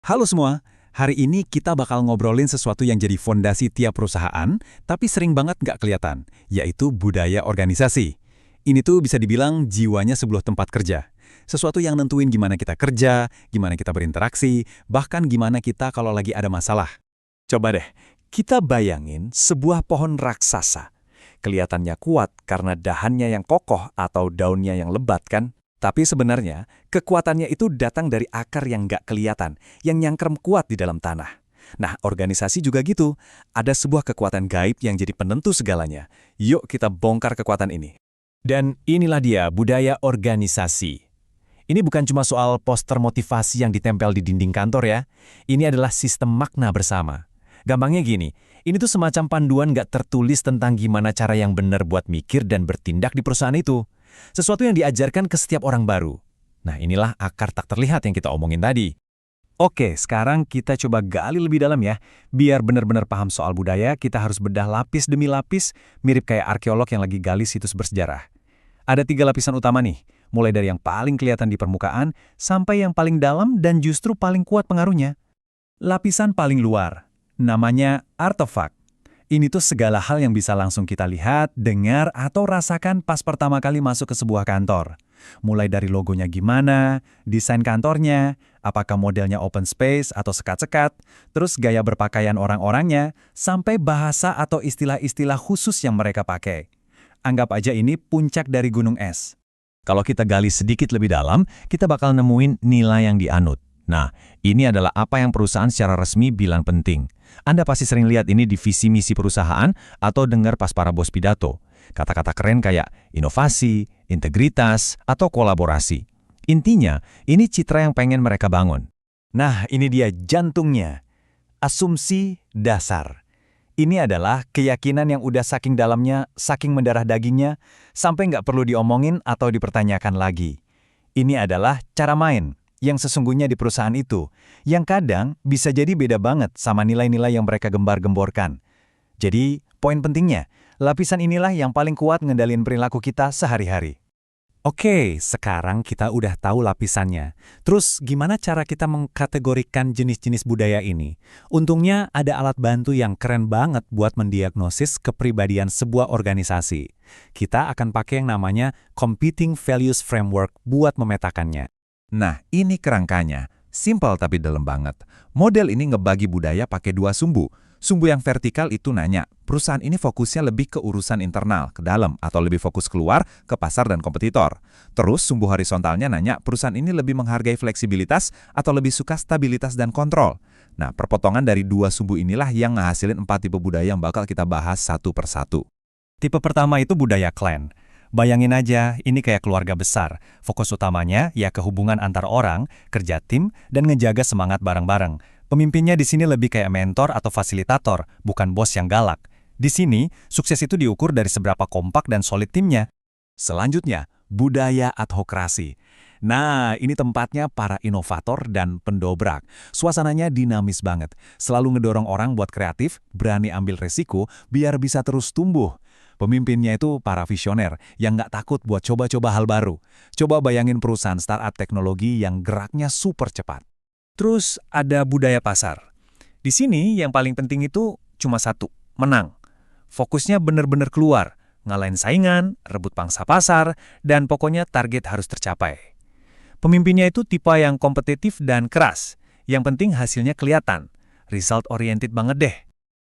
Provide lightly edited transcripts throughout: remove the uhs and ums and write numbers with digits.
Halo semua, hari ini kita bakal ngobrolin sesuatu yang jadi fondasi tiap perusahaan, tapi sering banget nggak kelihatan, yaitu budaya organisasi. Ini tuh bisa dibilang jiwanya sebuah tempat kerja. Sesuatu yang nentuin gimana kita kerja, gimana kita berinteraksi, bahkan gimana kita kalau lagi ada masalah. Coba deh, kita bayangin sebuah pohon raksasa. Kelihatannya kuat karena dahannya yang kokoh atau daunnya yang lebat kan? Tapi sebenarnya, kekuatannya itu datang dari akar yang nggak kelihatan, yang nyangkrem kuat di dalam tanah. Nah, organisasi juga gitu. Ada sebuah kekuatan gaib yang jadi penentu segalanya. Yuk kita bongkar kekuatan ini. Dan inilah dia budaya organisasi. Ini bukan cuma soal poster motivasi yang ditempel di dinding kantor ya. Ini adalah sistem makna bersama. Gampangnya gini, ini tuh semacam panduan nggak tertulis tentang gimana cara yang benar buat mikir dan bertindak di perusahaan itu. Sesuatu yang diajarkan ke setiap orang baru. Nah, inilah akar tak terlihat yang kita omongin tadi. Oke, sekarang kita coba gali lebih dalam ya. Biar benar-benar paham soal budaya, kita harus bedah lapis demi lapis, mirip kayak arkeolog yang lagi gali situs bersejarah. Ada 3 lapisan utama nih, mulai dari yang paling kelihatan di permukaan, sampai yang paling dalam dan justru paling kuat pengaruhnya. Lapisan paling luar, namanya artefak. Ini tuh segala hal yang bisa langsung kita lihat, dengar, atau rasakan pas pertama kali masuk ke sebuah kantor. Mulai dari logonya gimana, desain kantornya, apakah modelnya open space atau sekat-sekat, terus gaya berpakaian orang-orangnya, sampai bahasa atau istilah-istilah khusus yang mereka pakai. Anggap aja ini puncak dari gunung es. Kalau kita gali sedikit lebih dalam, kita bakal nemuin nilai yang dianut. Nah, ini adalah apa yang perusahaan secara resmi bilang penting. Anda pasti sering lihat ini di visi misi perusahaan atau dengar pas para bos pidato. Kata-kata keren kayak inovasi, integritas, atau kolaborasi. Intinya, ini citra yang pengen mereka bangun. Nah, ini dia jantungnya. Asumsi dasar. Ini adalah keyakinan yang udah saking dalamnya, saking mendarah dagingnya, sampai nggak perlu diomongin atau dipertanyakan lagi. Ini adalah cara main yang sesungguhnya di perusahaan itu, yang kadang bisa jadi beda banget sama nilai-nilai yang mereka gembar-gemborkan. Jadi, poin pentingnya, lapisan inilah yang paling kuat ngendalin perilaku kita sehari-hari. Oke, sekarang kita udah tahu lapisannya. Terus, gimana cara kita mengkategorikan jenis-jenis budaya ini? Untungnya ada alat bantu yang keren banget buat mendiagnosis kepribadian sebuah organisasi. Kita akan pakai yang namanya Competing Values Framework buat memetakannya. Nah, ini kerangkanya. Simpel tapi dalam banget. Model ini ngebagi budaya pakai 2 sumbu. Sumbu yang vertikal itu nanya, perusahaan ini fokusnya lebih ke urusan internal, ke dalam, atau lebih fokus keluar, ke pasar dan kompetitor. Terus sumbu horizontalnya nanya, perusahaan ini lebih menghargai fleksibilitas atau lebih suka stabilitas dan kontrol. Nah, perpotongan dari 2 sumbu inilah yang ngehasilin 4 tipe budaya yang bakal kita bahas satu persatu. Tipe pertama itu budaya klan. Bayangin aja, ini kayak keluarga besar. Fokus utamanya ya ke hubungan antar orang, kerja tim, dan ngejaga semangat bareng-bareng. Pemimpinnya di sini lebih kayak mentor atau fasilitator, bukan bos yang galak. Di sini, sukses itu diukur dari seberapa kompak dan solid timnya. Selanjutnya, budaya adhokrasi. Nah, ini tempatnya para inovator dan pendobrak. Suasananya dinamis banget. Selalu ngedorong orang buat kreatif, berani ambil resiko, biar bisa terus tumbuh. Pemimpinnya itu para visioner yang nggak takut buat coba-coba hal baru. Coba bayangin perusahaan startup teknologi yang geraknya super cepat. Terus ada budaya pasar. Di sini yang paling penting itu cuma satu, menang. Fokusnya bener-bener keluar, ngalahin saingan, rebut pangsa pasar, dan pokoknya target harus tercapai. Pemimpinnya itu tipe yang kompetitif dan keras. Yang penting hasilnya kelihatan. Result oriented banget deh.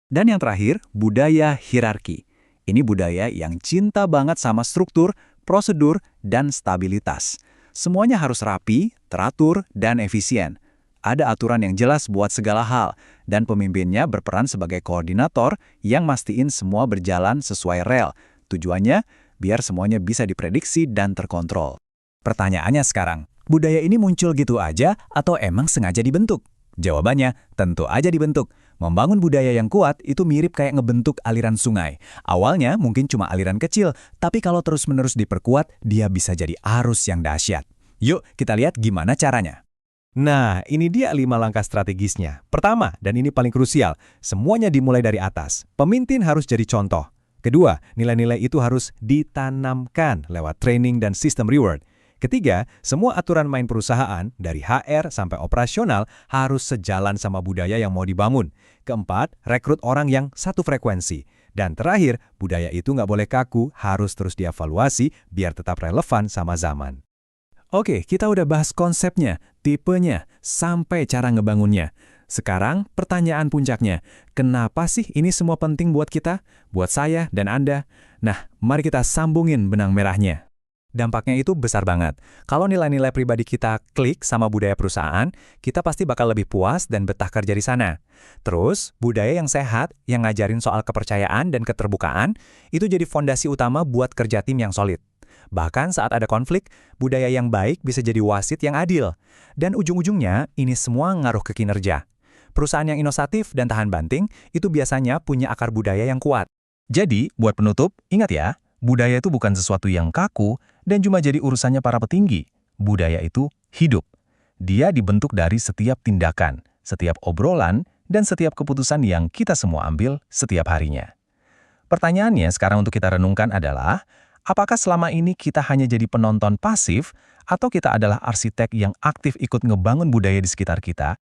Dan yang terakhir, budaya hierarki. Ini budaya yang cinta banget sama struktur, prosedur, dan stabilitas. Semuanya harus rapi, teratur, dan efisien. Ada aturan yang jelas buat segala hal, dan pemimpinnya berperan sebagai koordinator yang mastiin semua berjalan sesuai rel. Tujuannya, biar semuanya bisa diprediksi dan terkontrol. Pertanyaannya sekarang, budaya ini muncul gitu aja atau emang sengaja dibentuk? Jawabannya, tentu aja dibentuk. Membangun budaya yang kuat itu mirip kayak ngebentuk aliran sungai. Awalnya mungkin cuma aliran kecil, tapi kalau terus-menerus diperkuat, dia bisa jadi arus yang dahsyat. Yuk, kita lihat gimana caranya. Nah, ini dia 5 langkah strategisnya. Pertama, dan ini paling krusial, semuanya dimulai dari atas. Pemimpin harus jadi contoh. Kedua, nilai-nilai itu harus ditanamkan lewat training dan sistem reward. Ketiga, semua aturan main perusahaan, dari HR sampai operasional, harus sejalan sama budaya yang mau dibangun. Keempat, rekrut orang yang satu frekuensi. Dan terakhir, budaya itu nggak boleh kaku, harus terus dievaluasi biar tetap relevan sama zaman. Oke, kita udah bahas konsepnya, tipenya, sampai cara ngebangunnya. Sekarang, pertanyaan puncaknya, kenapa sih ini semua penting buat kita, buat saya dan Anda? Nah, mari kita sambungin benang merahnya. Dampaknya itu besar banget. Kalau nilai-nilai pribadi kita klik sama budaya perusahaan, kita pasti bakal lebih puas dan betah kerja di sana. Terus, budaya yang sehat, yang ngajarin soal kepercayaan dan keterbukaan, itu jadi fondasi utama buat kerja tim yang solid. Bahkan saat ada konflik, budaya yang baik bisa jadi wasit yang adil. Dan ujung-ujungnya, ini semua ngaruh ke kinerja. Perusahaan yang inovatif dan tahan banting, itu biasanya punya akar budaya yang kuat. Jadi, buat penutup, ingat ya, budaya itu bukan sesuatu yang kaku dan cuma jadi urusannya para petinggi. Budaya itu hidup. Dia dibentuk dari setiap tindakan, setiap obrolan, dan setiap keputusan yang kita semua ambil setiap harinya. Pertanyaannya sekarang untuk kita renungkan adalah, apakah selama ini kita hanya jadi penonton pasif, atau kita adalah arsitek yang aktif ikut ngebangun budaya di sekitar kita?